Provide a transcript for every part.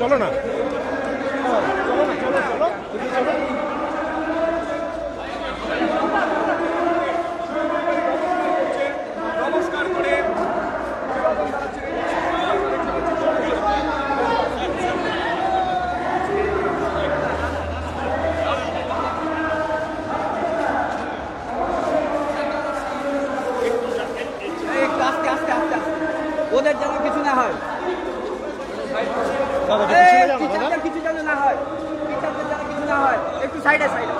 চলো না ওদের যেন কিছু না হয়, কিছু যেন না হয়, কিছু না হয়, একটু সাইডে সাইডে।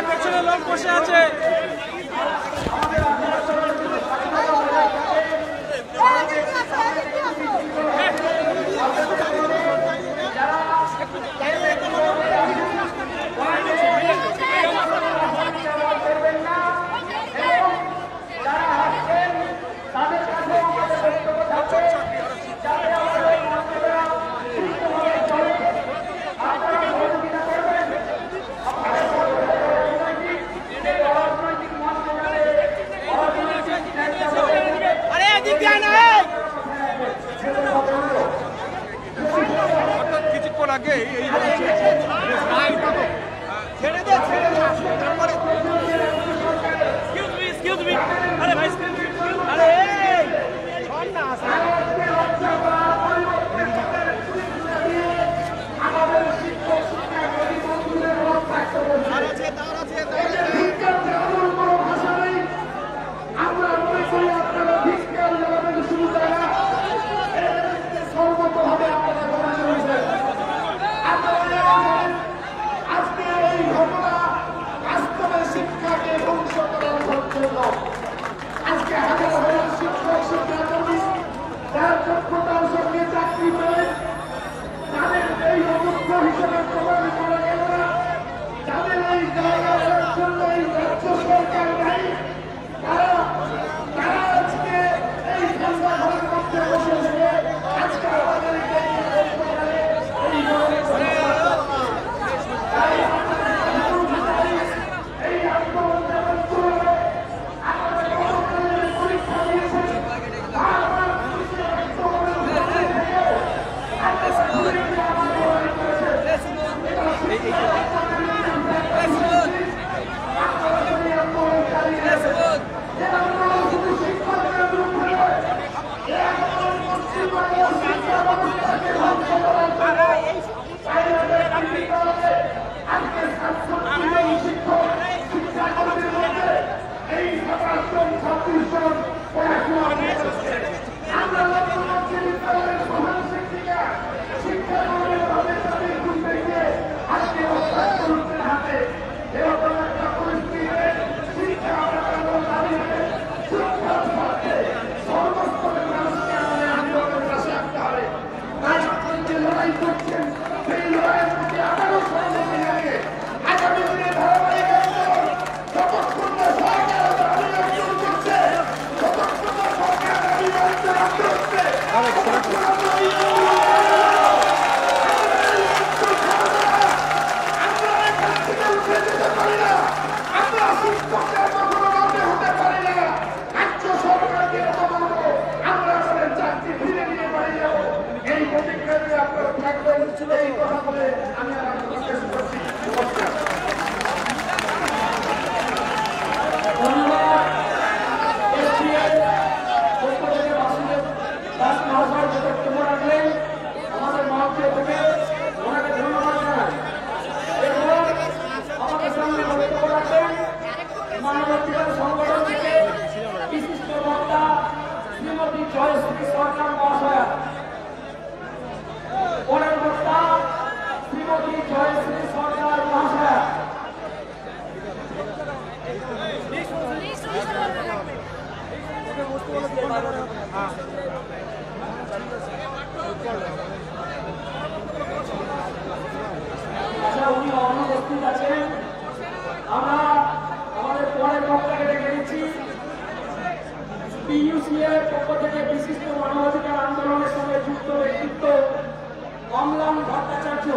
পেছনে লোক বসে আছে। কিছুক্ষণ আগে বিশিষ্ট মানবাধিকার আন্দোলনের সঙ্গে যুক্ত ব্যক্তিত্ব অম্লান ভট্টাচার্য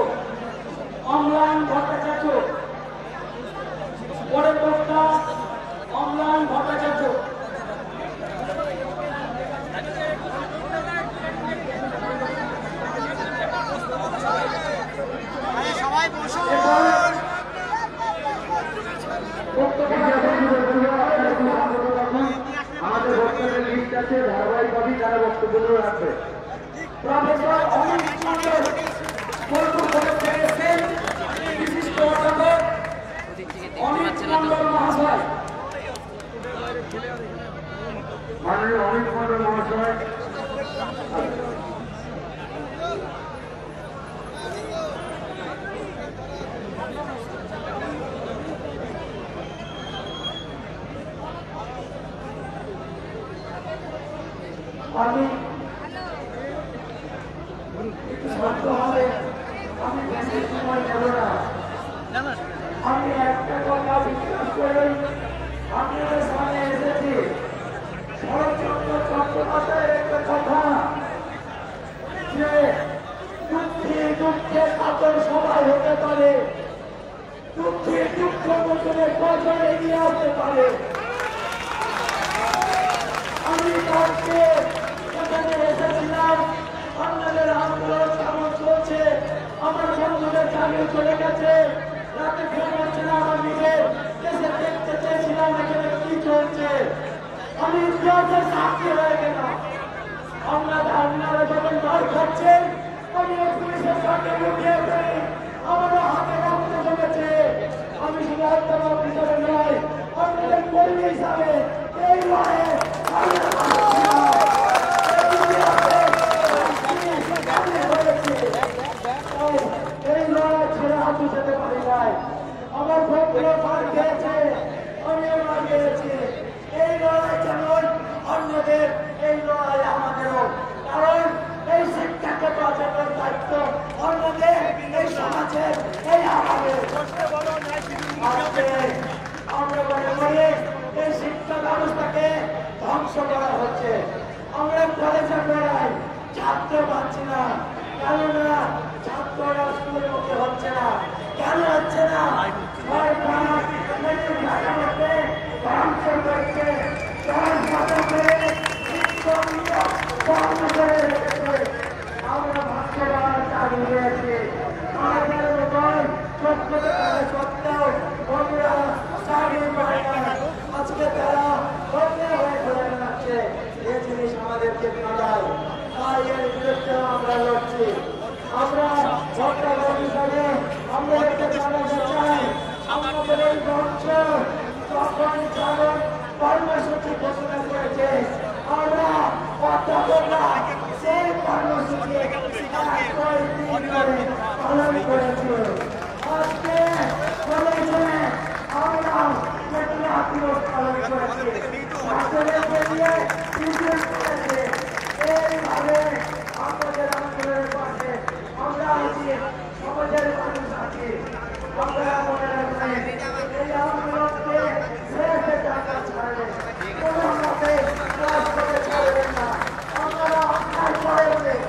পরের বক্তা অম্লান ভট্টাচার্য। সবাই বসুন। আমাদের বক্তব্যের লিস্ট আছে, ধারাবাহিকভাবে যারা বক্তব্য রাখবে। প্রফেসর অমিত মন্ডল বোলপুর কলেজ থেকে এসেছেন, বিশিষ্ট অধ্যাপক অমিত মন্ডল মহাশয়। মাননীয় অমিত মন্ডল মহাশয় আমি বেশি সময় নেব না। আমি একটা কথা বিশ্বাস করি, আমি সামনে এসেছি শরৎচন্দ্র চট্টোপাধ্যায়ের একটা কথা যে দুঃখে দুঃখে কাতর সবাই হতে পারে, দুঃখে দুঃখ মতনে কজন এগিয়ে আসতে পারে। আমি কালকে এখানে এসেছিলাম, আপনাদের আন্দোলন কেমন চলছে, আমার বন্ধুদের চাকরি চলে গেছে, রাতে ঘুমাচ্ছিলাম, আমার নিজের দেশে দেখতে চেয়েছিলাম এখানে কি চলছে। আমি ইতিহাসের সাক্ষী হয়ে গেলাম। আপনারা যখন মার খাচ্ছেন, আমি পুলিশের সামনে লুকিয়ে ফেলি, আমারও হাতে রক্ত জমেছে। আমি শুধু অধ্যাপক হিসাবে নয়, আপনাদের কর্মী হিসাবে এই লড়াইয়ে এই লড়াই ছেড়ে হাত যেতে পারি নাই। আমার ভক্তরা মার খেয়েছে, আমিও মার খেয়েছি। এই লড়াই যেমন অন্যদের, এই লড়াই আমাদেরও। কারণ এই শিক্ষাকে বাঁচানোর দায়িত্ব অন্যদের, এই সমাজের, এই আমাদের। আমরা মনে করি এই শিক্ষা ব্যবস্থাকে ধ্বংস করা হচ্ছে। আমরা কলেজে পড়াই, ছাত্র পাচ্ছি না, কেননা ছাত্ররা স্কুলে মুখে হচ্ছে না। কেন হচ্ছে না? ধ্বংস করছে, আমরা ভাগ্যবান চালিয়ে গিয়েছি। আমাদের মতন সত্ত্বেও বন্ধুরা চাকরি পায় না, আজকে তারা হয়ে ঘুরে বেড়াচ্ছে। এই জিনিস আমাদেরকে কাঁদায়, তাই এর বিরুদ্ধে আমরা লড়ছি। আমরা অধ্যাপক হিসাবে আমরা একটা জানাতে চাই, আমাদের এই মঞ্চ তখন যেমন কর্মসূচি ঘোষণা করেছে, আমরা অধ্যাপকরা সেই কর্মসূচি পালন করেছি। আজকে কলেজে আমরা দিবস পালন করেছি, ছাত্রদেরকে নিয়ে মিছিল করেছি। এইভাবে আমাদের আন্দোলনের পাশে আমরা আছি, সমাজের মানুষ আছি। আমরা মনে রাখবেন, এই আন্দোলনকে শেষে টাকা ছাড়বে, কোনো মতে কাজ করে ছাড়বেন না। আপনারা অন্যায় করেন।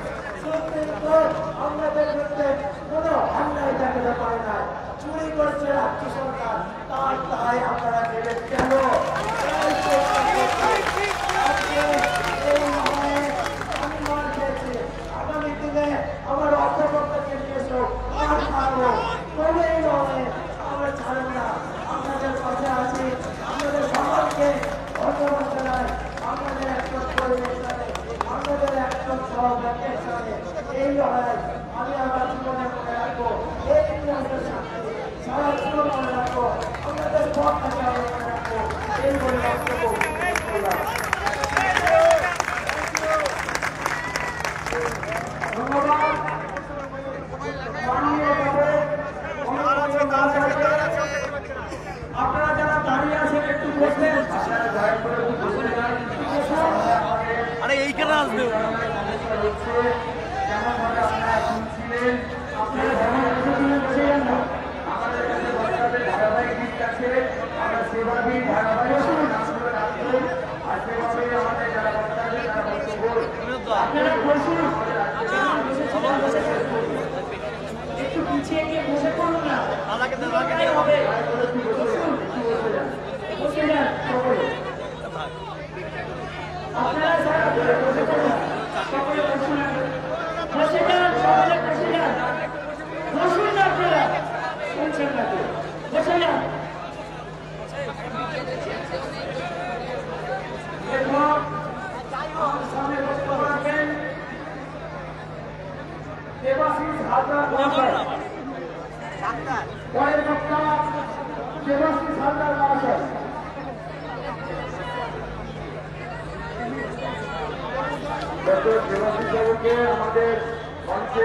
প্রিয় হয় আমি আমার জীবনে মনে রাখবো এই ইতিহাসের সাথে সারা জীবন মনে রাখবো আমাদের পথ থেকে আমি মনে রাখবো এই বলে বক্তব্য ধন্যবাদ। আপনারা যারা দাঁড়িয়ে আছেন একটু বসবেন। আরে এইখানে আসবে আপনারা বসুন, একটু পিছিয়ে গিয়ে বসে পড়ুন না, হবে বসুন, বসে যান সকলে। আপনারা যারা বসে পড়ুন সকলে বসুন, বসে যান সকলে বসে যান, বসুন না আপনারা, শুনছেন না তো, বসে যান। এরপর আমার সামনে বক্তব্য রাখবেন দেবাশিস হালদার মহাশয়। পরের বক্তা দেবাশিস হালদার মহাশয়। ডক্টর দেবাশিস বাবুকে আমাদের মঞ্চে